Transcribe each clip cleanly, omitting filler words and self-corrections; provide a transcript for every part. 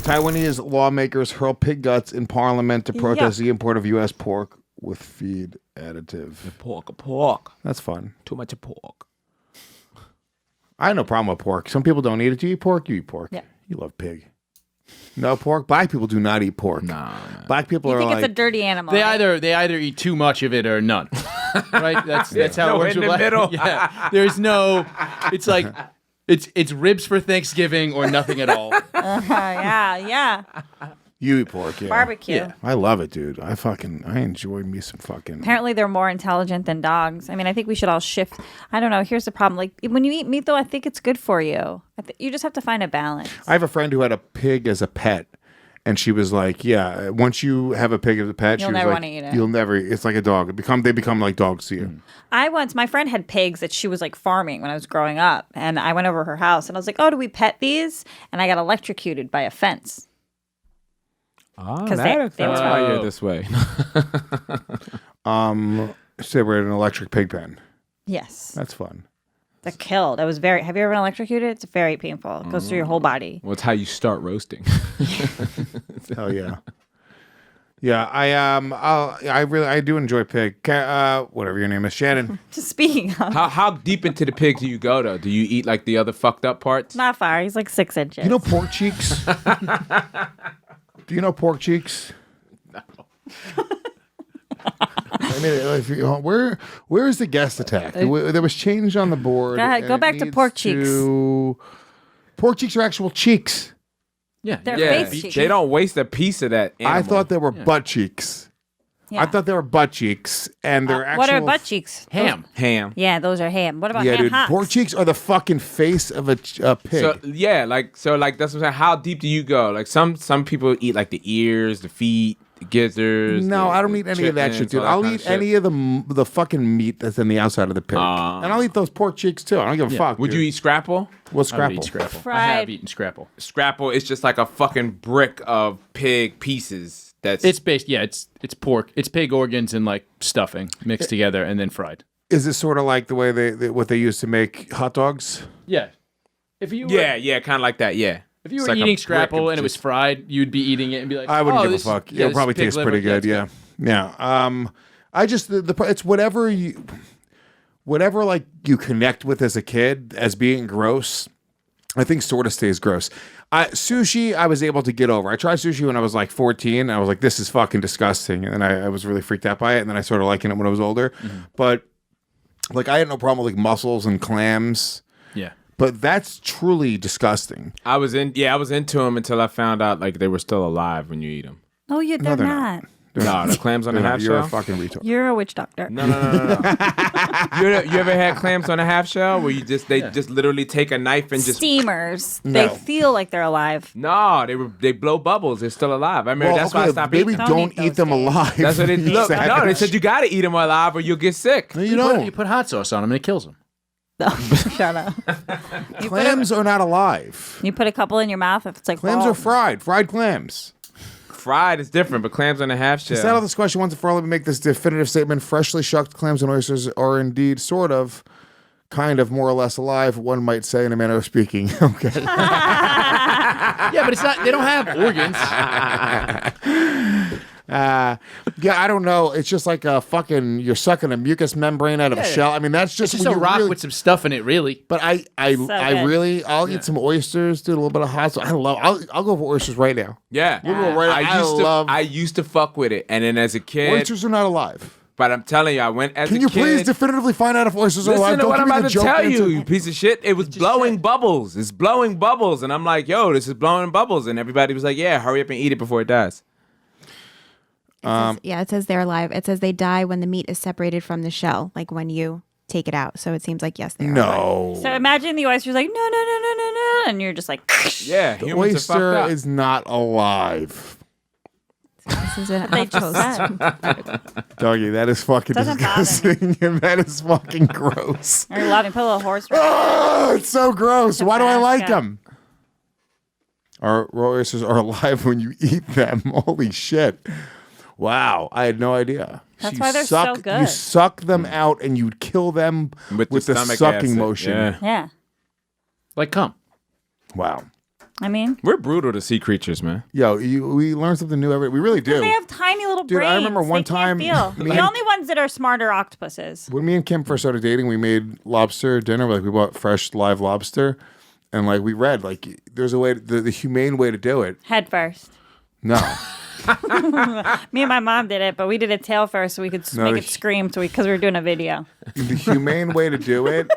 Taiwanese lawmakers hurl pig guts in parliament to protest the import of U.S. pork with feed additive. Pork. That's fun. Too much of pork. I have no problem with pork. Some people don't eat it. Do you eat pork? You eat pork. Yeah. You love pig. No pork? Black people do not eat pork. No. Black people You are think like... it's a dirty animal. They right? either eat too much of it or none. Right? That's how it works in with the middle. Yeah. There's no. It's like it's ribs for Thanksgiving or nothing at all. Yeah. You eat pork, yeah. Barbecue. Yeah. I love it, dude. I enjoy me some fucking... Apparently, they're more intelligent than dogs. I mean, I think we should all shift. I don't know. Here's the problem. Like, when you eat meat, though, I think it's good for you. You just have to find a balance. I have a friend who had a pig as a pet, and she was like, yeah, once you have a pig as a pet, You'll she was never like, wanna eat it. You'll never... It's like a dog. They become like dogs to you. My friend had pigs that she was like farming when I was growing up. And I went over her house and I was like, oh, do we pet these? And I got electrocuted by a fence. Oh, They that's were- why you're this way. So we're in an electric pig pen. Yes. That's fun. They're killed. Have you ever been electrocuted? It's very painful. It goes through your whole body. Well, it's how you start roasting. Hell yeah. Yeah, I do enjoy pig. Whatever your name is, Shannon. Just speaking of, How deep into the pig do you go, though? Do you eat like the other fucked up parts? not far. He's like 6 inches. You know pork cheeks? Do you know pork cheeks? No. I mean, if where is the guest attack? There was change on the board. Go ahead, go and back it to needs pork cheeks. Pork cheeks are actual cheeks. Yeah. They're Yeah, face cheeks. they don't waste a piece of that animal. I thought they were butt cheeks. Yeah. I thought they were butt cheeks, and they're actual. What are butt cheeks? Ham. ham. Yeah, those are ham. What about Yeah, ham dude. hocks? Pork cheeks are the fucking face of a pig. So that's what I'm saying. How deep do you go? Like some people eat like the ears, the feet, the gizzards. No, the- I don't the eat any of that shit, chitlins, dude. all that I'll kind eat of shit. any of the fucking meat that's in the outside of the pig, and I'll eat those pork cheeks too. I don't give a fuck. Would dude. you eat scrapple? What's I would scrapple? eat scrapple. I Fried. have eaten scrapple. Scrapple is just like a fucking brick of pig pieces. That's It's based. Yeah, it's pork. It's pig organs and like stuffing mixed together and then fried. Is it sort of like the way what they used to make hot dogs? Yeah. If you were, yeah, kind of like that. Yeah. If you It's were like a eating brick scrapple of and it was just- fried, you'd be eating it and be like, I wouldn't oh, give a this- fuck. yeah, It'll this probably pig taste liver. pretty good. Yeah, Yeah. I just it's whatever like you connect with as a kid as being gross. I think sort of stays gross. Sushi, I was able to get over. I tried sushi when I was like 14. And I was like, this is fucking disgusting. And then I was really freaked out by it. And then I started liking it when I was older. Mm-hmm. But like I had no problem with like mussels and clams. Yeah. But that's truly disgusting. I was into them until I found out like they were still alive when you eat them. Oh, yeah, they're they're not. No, the clams on the half You're shell. a fucking retard. You're a witch doctor. No. You ever had clams on a half shell where they just literally take a knife and just Steamers. No. They feel like they're alive. no, they blow bubbles. They're still alive. I remember that's why I stopped maybe eating. don't Don't eat eat them those alive. That's what it look. No, they Savage. said you gotta eat them alive or you'll get sick. No, you You don't. put hot sauce on them and it kills them. No, shut up. Clams are not alive. You put a couple in your mouth if it's like Clams raw. are fried clams. Fried is different, but clams on a half shell. To settle this question once and for all, let me make this definitive statement. Freshly shucked clams and oysters are indeed sort of, kind of, more or less alive, one might say in a manner of speaking. Okay. Yeah, but it's not. They don't have organs. Yeah, I don't know. It's just like a fucking, you're sucking a mucous membrane out of a shell. I mean, that's just, It's just a rock with some stuff in it, really. But good. I'll eat some oysters, do a little bit of hot sauce. I'll go for oysters right now. Yeah. We'll go right now. I used to fuck with it, and then as a kid, Oysters are not alive. but I'm telling you, I went as Can a you kid. please definitively find out if oysters are alive? Listen to Don't what give I'm me about the to joke tell you, answer. you piece of shit. It was blowing bubbles. It's blowing bubbles. And I'm like, yo, this is blowing bubbles. And everybody was like, yeah, hurry up and eat it before it dies. It says they're alive. It says they die when the meat is separated from the shell, like when you take it out. So it seems like, yes, they are alive. No. So imagine the oyster's like, no, and you're just like, Yeah, The humans are oyster fucked up. is not alive. This is an they just said. Doggy, that is fucking Doesn't bother me. disgusting. And that is fucking gross. Or love me, put a little horse. Oh, it's so gross. Why do I like Tabasco. them? Our raw oysters are alive when you eat them. Holy shit. Wow, I had no idea. That's You why they're so You good. suck them out and you kill them with the stomach sucking acid. motion. Yeah. Yeah. Like cum. Wow. I mean, We're brutal to sea creatures, man. Yo, we learn something new every. We really do. they have tiny little Dude, brains. I remember one They can't time feel. me The and- only ones that are smart are octopuses. When me and Kim first started dating, we made lobster dinner. Like we bought fresh live lobster, and like we read like there's a way, the humane way to do it. Head first. No, Me and my mom did it, but we did it tail first so we could No, make the- it scream because we were doing a video. the humane way to do it.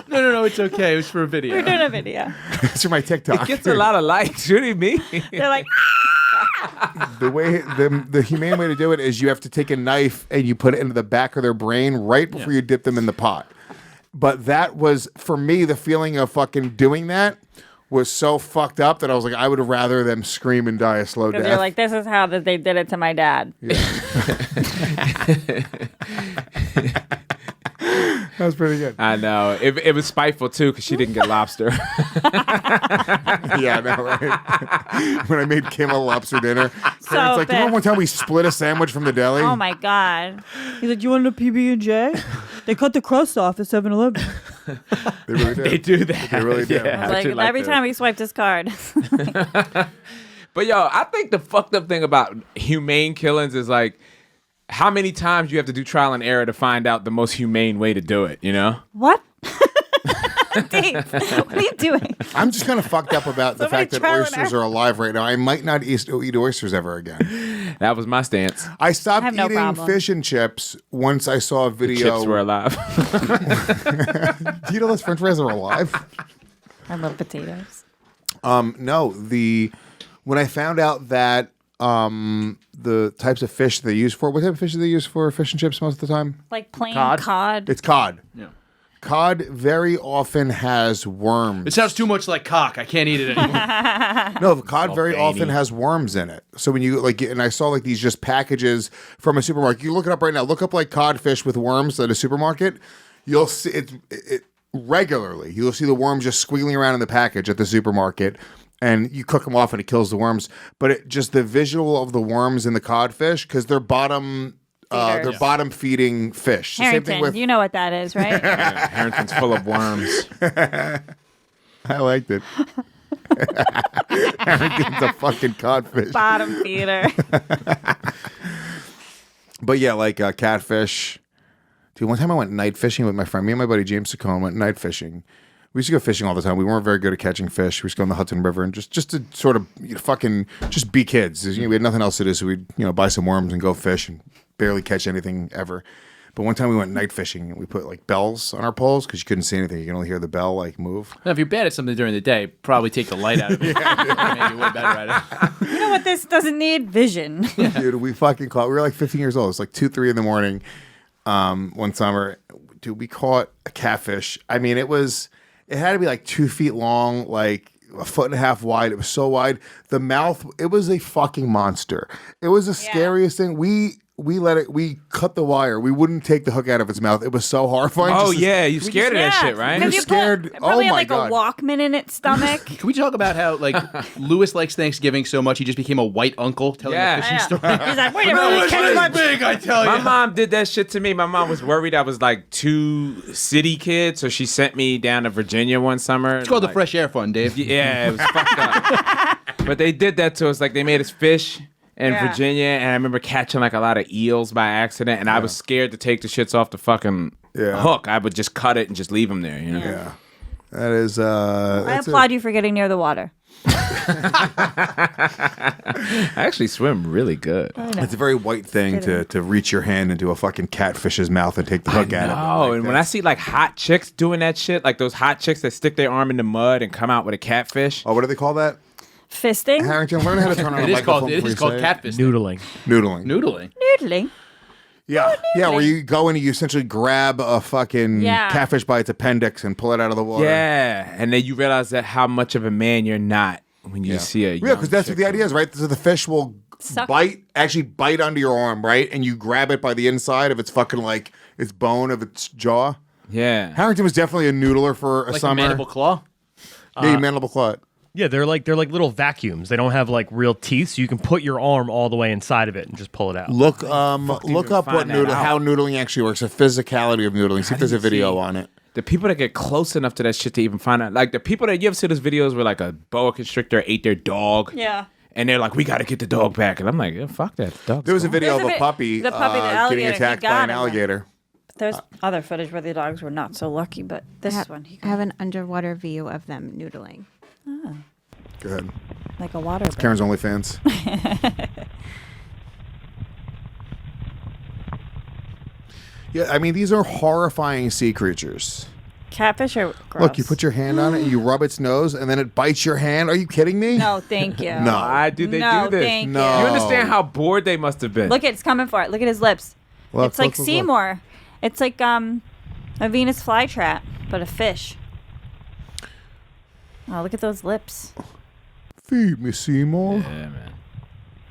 No, it's okay. It was for a We were video. doing a video. It's for my TikTok. Gets a lot of likes. What do you mean? They're like, The humane way to do it is you have to take a knife and you put it into the back of their brain right before you dip them in the pot. But that was, for me, the feeling of fucking doing that was so fucked up that I was like, I would rather them scream and die a slow because death. you're like, this is how that they did it to my dad. That was pretty good. I know. It was spiteful, too, because she didn't get lobster. Yeah, I know, right? When I made Kim a lobster dinner, So Kerryn's like, do you bad. remember one time we split a sandwich from the deli? Oh my god. He's like, you want a PB&J? They cut the crust off at 7-Eleven. They really did. They do that. They really do. Yeah, I Like, do every that. time he swiped his card. But yo, I think the fucked up thing about humane killings is like how many times you have to do trial and error to find out the most humane way to do it, you know? What? Dave, what are you doing? I'm just kind of fucked up about the Somebody fact that trial and oysters error. are alive right now. I might not eat oysters ever again. That was my stance. I stopped I have no eating problem. fish and chips once I saw a video. Chips were alive. Do you know those French fries are alive? I love potatoes. No, when I found out that the types of fish they use for, what type of fish do they use for fish and chips most of the time? Like plain Cod? cod. It's cod. Yeah. Cod very often has worms. It sounds too much like cock. I can't eat it anymore. No, cod very veiny. often has worms in it. So when you like, and I saw like these just packages from a supermarket. You look it up right now. Look up like codfish with worms at a supermarket. You'll see it regularly. You'll see the worms just squiggling around in the package at the supermarket, and you cook them off and it kills the worms. But just the visual of the worms in the codfish, because they're bottom. They're Feeders. bottom feeding fish. The same thing Harrington, with. you know what that is, right? Yeah, Harrington's full of worms. I liked it. Harrington's a fucking codfish. Bottom feeder. But yeah, like catfish. Dude, one time I went night fishing with my friend. Me and my buddy James Saccone went night fishing. We used to go fishing all the time. We weren't very good at catching fish. We used to go in the Hudson River and just to sort of fucking just be kids. We had nothing else to do, so we'd buy some worms and go fish and barely catch anything ever. But one time we went night fishing and we put like bells on our poles because you couldn't see anything. You can only hear the bell like move. Now, if you're bad at something during the day, probably take the light out of it. Maybe you're way better at it. You know what this doesn't need? Vision. Dude, we fucking caught. We were like 15 years old. It's like 2, 3 in the morning. One summer, dude, we caught a catfish. I mean, it had to be like 2 feet long, like a foot and a half wide. It was so wide. The mouth, it was a fucking monster. It was the scariest thing. We cut the wire. We wouldn't take the hook out of its mouth. It was so horrifying. Oh Just yeah, you scared of that shit, right? Because You're you scared. Put, probably Oh, my had like God. a Walkman in its stomach. Can we talk about how, like, Lewis likes Thanksgiving so much he just became a white uncle telling Yeah. a fishing Yeah. story? He's like, wait a No, minute, it's catch this my big, I tell you. My mom did that shit to me. My mom was worried I was like too city kid, so she sent me down to Virginia one summer. It's called the Fresh Air Fund, Dave. Yeah, it was fucked up. But they did that to us. Like they made us fish in Yeah. Virginia, and I remember catching like a lot of eels by accident, and I was scared to take the shits off the fucking hook. I would just cut it and just leave them there. You know. Yeah. That is. I applaud you for getting near the water. I actually swim really good. It's a very white thing to reach your hand into a fucking catfish's mouth and take the hook out of it. Oh, and when I see like hot chicks doing that shit, like those hot chicks that stick their arm in the mud and come out with a catfish. Oh, what do they call that? Fisting. Harrington, learn how to turn on a It is microphone called, it before is you called say it. catfish. Noodling. Noodling. Noodling. Noodling. Yeah. Yeah, where you go in and you essentially grab a fucking Yeah. catfish by its appendix and pull it out of the water. Yeah, and then you realize that how much of a man you're not when you see a Yeah, because that's what the idea is, right? So the fish will Suck. actually bite onto your arm, right? And you grab it by the inside of its fucking like its bone of its jaw. Yeah. Harrington was definitely a noodler for a Like summer. a mandible claw. Yeah, mandible claw. Yeah, they're like little vacuums. They don't have like real teeth, so you can put your arm all the way inside of it and just pull it out. Look you up find that out? how noodling actually works, the physicality of noodling. See if there's a video on it. The people that get close enough to that shit to even find out, like the people that you ever see those videos where like a boa constrictor ate their dog. Yeah. And they're like, we got to get the dog back. And I'm like, yeah, fuck that dog. There was a video There's of a a puppy, the puppy, the getting alligator, he attacked by got an him. alligator. There's other footage where the dogs were not so lucky, but this I one, he I have an underwater view of them noodling. Go ahead. like a water bird. Karen's OnlyFans. Yeah, I mean, these are horrifying sea creatures. Catfish are gross. Look, you put your hand on it, and you rub its nose, and then it bites your hand. Are you kidding me? No, thank you. No. Why do they no, do this? Thank No. You understand how bored they must have been. Look, it's coming for it. Look at his lips. Look, it's like look, look, look. Seymour. It's like a Venus flytrap, but a fish. Oh, look at those lips. Feed me, Seymour. Yeah, man.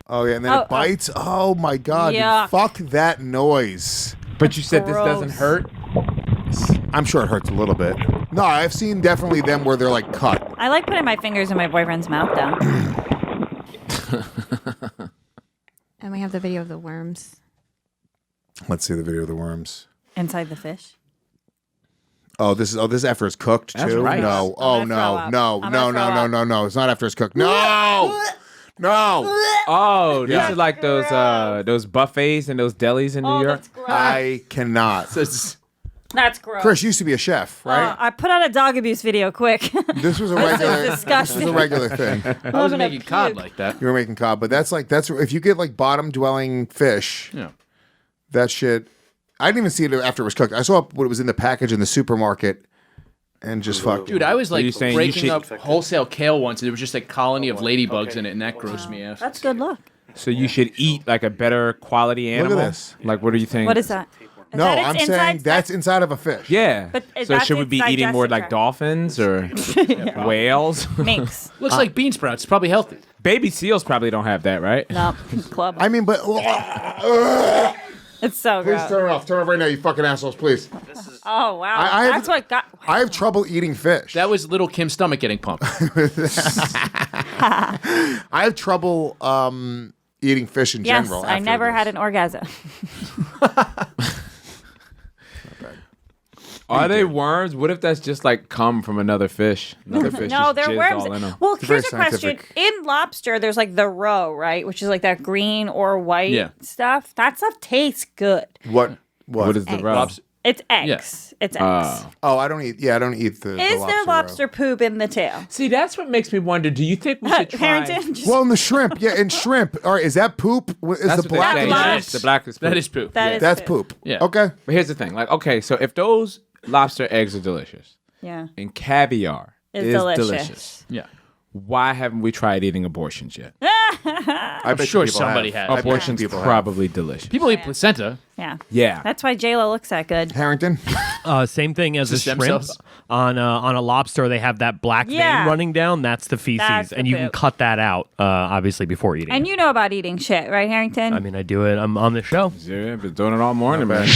Oh, yeah, and then Oh, it bites. Oh, my God. dude. Yuck. Fuck that noise. But you said this doesn't Gross. hurt? I'm sure it hurts a little bit. No, I've seen definitely them where they're like cut. I like putting my fingers in my boyfriend's mouth, though. And we have the video of the worms. Let's see the video of the worms. Inside the fish. Oh, this is after it's cooked too. That's right. No. I'm Oh gonna no. throw up. No. I'm No. gonna No. throw No. up. No. No. It's not after it's cooked. No. No. Oh, these Yeah. are like those buffets and those delis in New York. That's gross. I cannot. That's gross. Chris used to be a chef, right? I put out a dog abuse video quick. This was a regular. This was disgusting. a regular thing. I was I'm gonna making cod puke. like that. You were making cod, but that's if you get like bottom dwelling fish, Yeah. that shit. I didn't even see it after it was cooked. I saw what was in the package in the supermarket, and just fucked. Dude, I was you like saying you breaking should- up wholesale kale once, and there was just a colony of ladybugs in it, and that grossed me out. That's good luck. So you should eat like a better quality animal. this. Like, what do you think? What is that? Is No, that its I'm inside saying that's stuff? inside of a fish. Yeah. But so that's should we its be eating more digestive like tract. dolphins or whales? Minks. Looks like bean sprouts. It's probably healthy. Baby seals probably don't have that, right? No, club. I mean, but It's so please gross. turn it off. Turn it off right now, you fucking assholes, please. Oh wow, I have- that's what got. I have trouble eating fish. That was little Kim's stomach getting pumped. I have trouble eating fish in Yes, general. I after never this. had an orgasm. Are they worms? What if that's just like cum from another fish? Another fish No, just they're jizzed worms. all in 'em? Well, very here's a question: scientific. in lobster, there's like the roe, right, which is like that green or white Yeah. stuff. That stuff tastes good. What? What is the Eggs. rub? Lobster- It's eggs. It's eggs. Oh, I don't eat. Yeah, I don't eat the. Is the there roe. lobster poop in the tail? See, that's what makes me wonder. Do you think we should try? Harrington, just, Well, in the shrimp, yeah, in shrimp. All right, is that poop? Is That's the what they black? say. black- Yes, the black is poop. That is poop. that is That's poop. Yeah. Okay. But here's the thing. Like, okay, so if those lobster eggs are delicious Yeah, and caviar it's is delicious. delicious, Yeah. why haven't we tried eating abortions yet? I bet sure people somebody have. has. I bet Abortions people have. probably delicious. People eat placenta. Yeah, Yeah. that's why J-Lo looks that good. Harrington. Same thing as The a stem shrimp. cells? On a lobster, they have that black Yeah. vein running down. That's the feces, That's the and you can poop. cut that out, obviously, before eating. And it. you know about eating shit, right, Harrington? I mean, I do it. I'm on the show. Yeah, been doing it all morning, man.